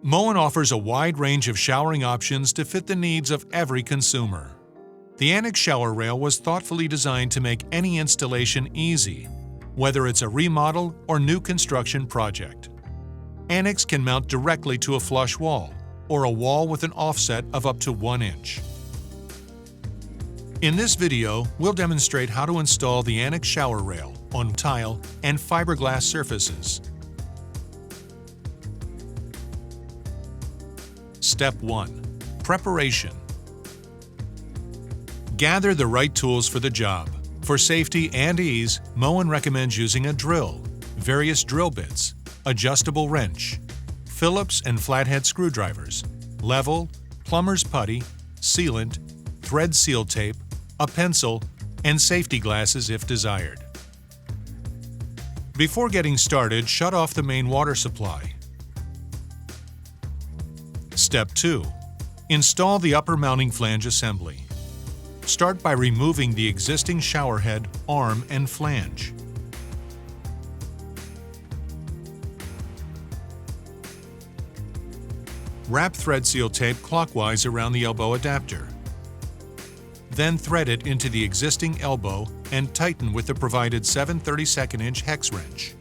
Moen offers a wide range of showering options to fit the needs of every consumer. The Annex Shower Rail was thoughtfully designed to make any installation easy, whether it's a remodel or new construction project. Annex can mount directly to a flush wall or a wall with an offset of up to 1 inch. In this video, we'll demonstrate how to install the Annex Shower Rail on tile and fiberglass surfaces. Step 1. Preparation. Gather the right tools for the job. For safety and ease, Moen recommends using a drill, various drill bits, adjustable wrench, Phillips and flathead screwdrivers, level, plumber's putty, sealant, thread seal tape, a pencil, and safety glasses if desired. Before getting started, shut off the main water supply. Step 2. Install the upper mounting flange assembly. Start by removing the existing shower head, arm, and flange. Wrap thread seal tape clockwise around the elbow adapter. Then thread it into the existing elbow and tighten with the provided 7/32 inch hex wrench.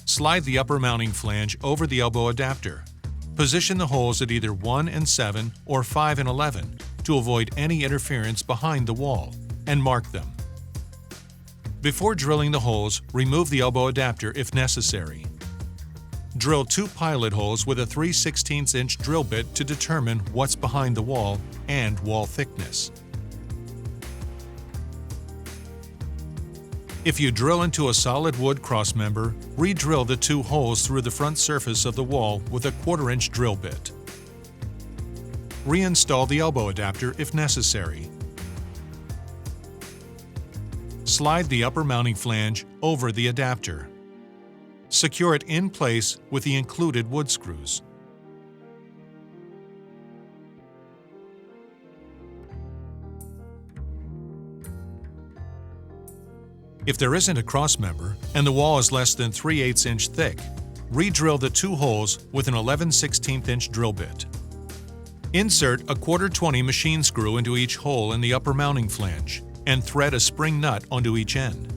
Slide the upper mounting flange over the elbow adapter. Position the holes at either 1 and 7 or 5 and 11 to avoid any interference behind the wall, and mark them. Before drilling the holes, remove the elbow adapter if necessary. Drill 2 pilot holes with a 3/16 inch drill bit to determine what's behind the wall and wall thickness. If you drill into a solid wood crossmember, re-drill the 2 holes through the front surface of the wall with a 1/4 inch drill bit. Reinstall the elbow adapter if necessary. Slide the upper mounting flange over the adapter. Secure it in place with the included wood screws. If there isn't a crossmember and the wall is less than 3/8 inch thick, re-drill the 2 holes with an 11/16 inch drill bit. Insert a 1/4 20 machine screw into each hole in the upper mounting flange and thread a spring nut onto each end.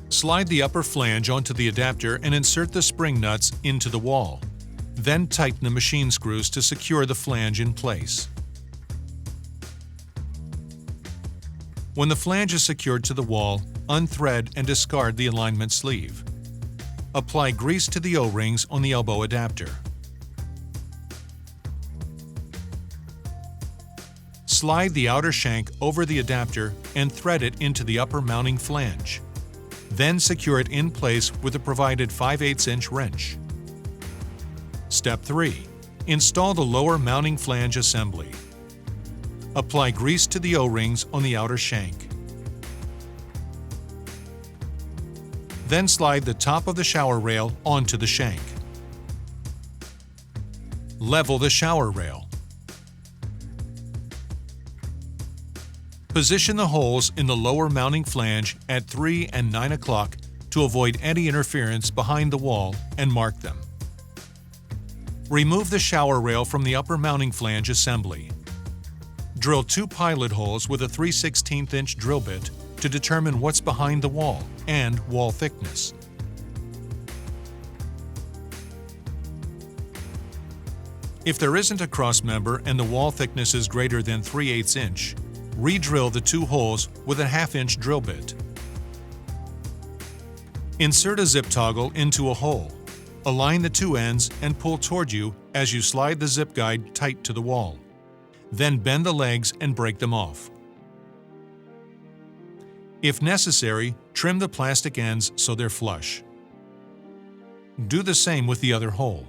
Slide the upper flange onto the adapter and insert the spring nuts into the wall. Then tighten the machine screws to secure the flange in place. When the flange is secured to the wall, unthread and discard the alignment sleeve. Apply grease to the O-rings on the elbow adapter. Slide the outer shank over the adapter and thread it into the upper mounting flange. Then secure it in place with the provided 5/8 inch wrench. Step 3. Install the lower mounting flange assembly. Apply grease to the O-rings on the outer shank. Then slide the top of the shower rail onto the shank. Level the shower rail. Position the holes in the lower mounting flange at 3 and 9 o'clock to avoid any interference behind the wall and mark them. Remove the shower rail from the upper mounting flange assembly. Drill 2 pilot holes with a 3/16 inch drill bit to determine what's behind the wall and wall thickness. If there isn't a crossmember and the wall thickness is greater than 3/8 inch, re-drill the 2 holes with a 1/2 inch drill bit. Insert a zip toggle into a hole. Align the 2 ends and pull toward you as you slide the zip guide tight to the wall. Then bend the legs and break them off. If necessary, trim the plastic ends so they're flush. Do the same with the other hole.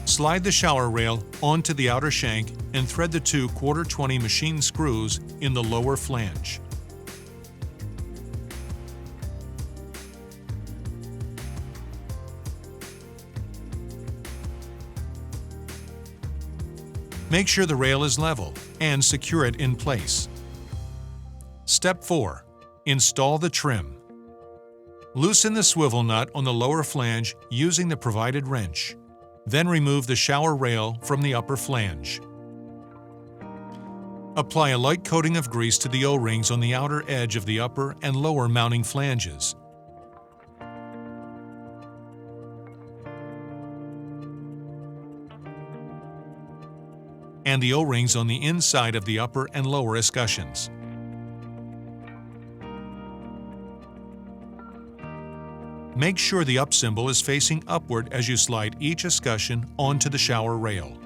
Slide the shower rail onto the outer shank and thread the 2 1/4 20 machine screws in the lower flange. Make sure the rail is level and secure it in place. Step 4. Install the trim. Loosen the swivel nut on the lower flange using the provided wrench. Then remove the shower rail from the upper flange. Apply a light coating of grease to the O-rings on the outer edge of the upper and lower mounting flanges. And the O-rings on the inside of the upper and lower escutcheons. Make sure the up symbol is facing upward as you slide each escutcheon onto the shower rail.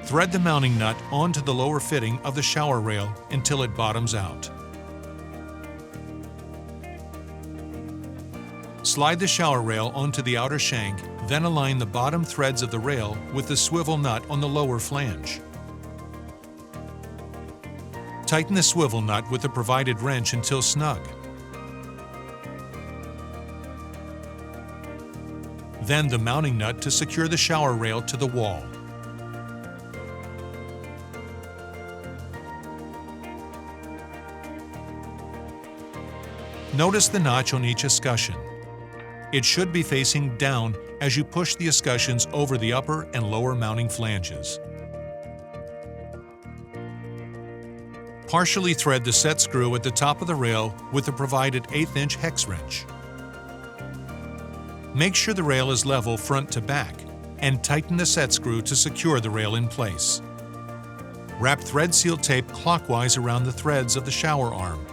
Thread the mounting nut onto the lower fitting of the shower rail until it bottoms out. Slide the shower rail onto the outer shank, then align the bottom threads of the rail with the swivel nut on the lower flange. Tighten the swivel nut with the provided wrench until snug. Then the mounting nut to secure the shower rail to the wall. Notice the notch on each escutcheon. It should be facing down as you push the escutcheons over the upper and lower mounting flanges. Partially thread the set screw at the top of the rail with the provided 1/8" hex wrench. Make sure the rail is level front to back and tighten the set screw to secure the rail in place. Wrap thread seal tape clockwise around the threads of the shower arm.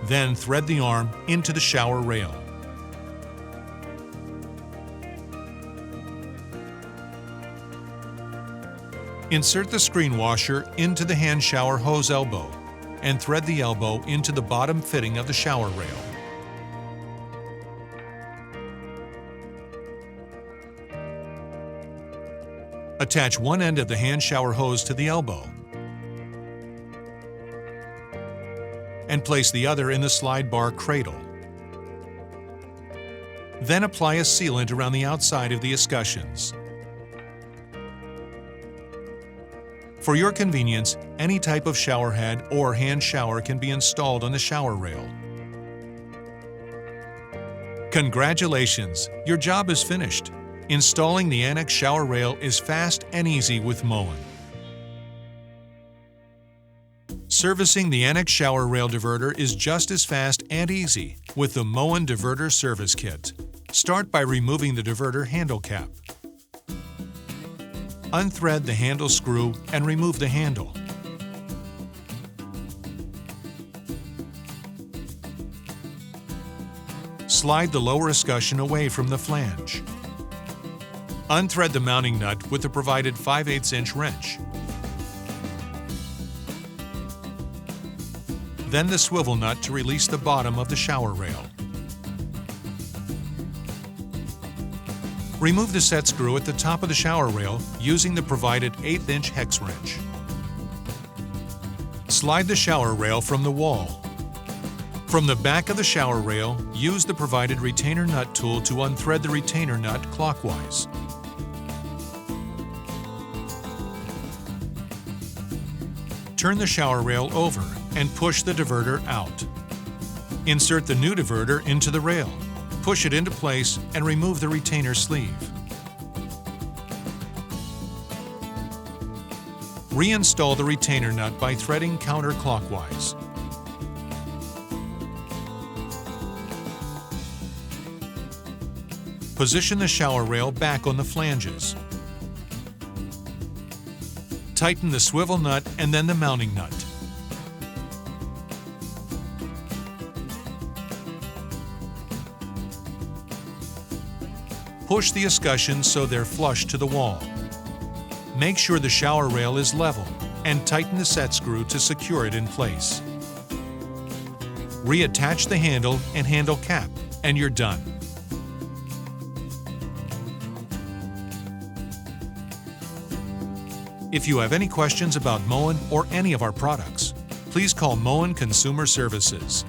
Then thread the arm into the shower rail. Insert the screen washer into the hand shower hose elbow and thread the elbow into the bottom fitting of the shower rail. Attach one end of the hand shower hose to the elbow and place the other in the slide bar cradle. Then apply a sealant around the outside of the escutcheons. For your convenience, any type of shower head or hand shower can be installed on the shower rail. Congratulations! Your job is finished. Installing the Annex Shower Rail is fast and easy with Moen. Servicing the Annex Shower Rail diverter is just as fast and easy with the Moen Diverter Service Kit. Start by removing the diverter handle cap. Unthread the handle screw and remove the handle. Slide the lower escutcheon away from the flange. Unthread the mounting nut with the provided 5/8" wrench. Then the swivel nut to release the bottom of the shower rail. Remove the set screw at the top of the shower rail using the provided 1/8" hex wrench. Slide the shower rail from the wall. From the back of the shower rail, use the provided retainer nut tool to unthread the retainer nut clockwise. Turn the shower rail over and push the diverter out. Insert the new diverter into the rail. Push it into place and remove the retainer sleeve. Reinstall the retainer nut by threading counterclockwise. Position the shower rail back on the flanges. Tighten the swivel nut and then the mounting nut. Push the escutcheons so they're flush to the wall. Make sure the shower rail is level and tighten the set screw to secure it in place. Reattach the handle and handle cap, and you're done. If you have any questions about Moen or any of our products, please call Moen Consumer Services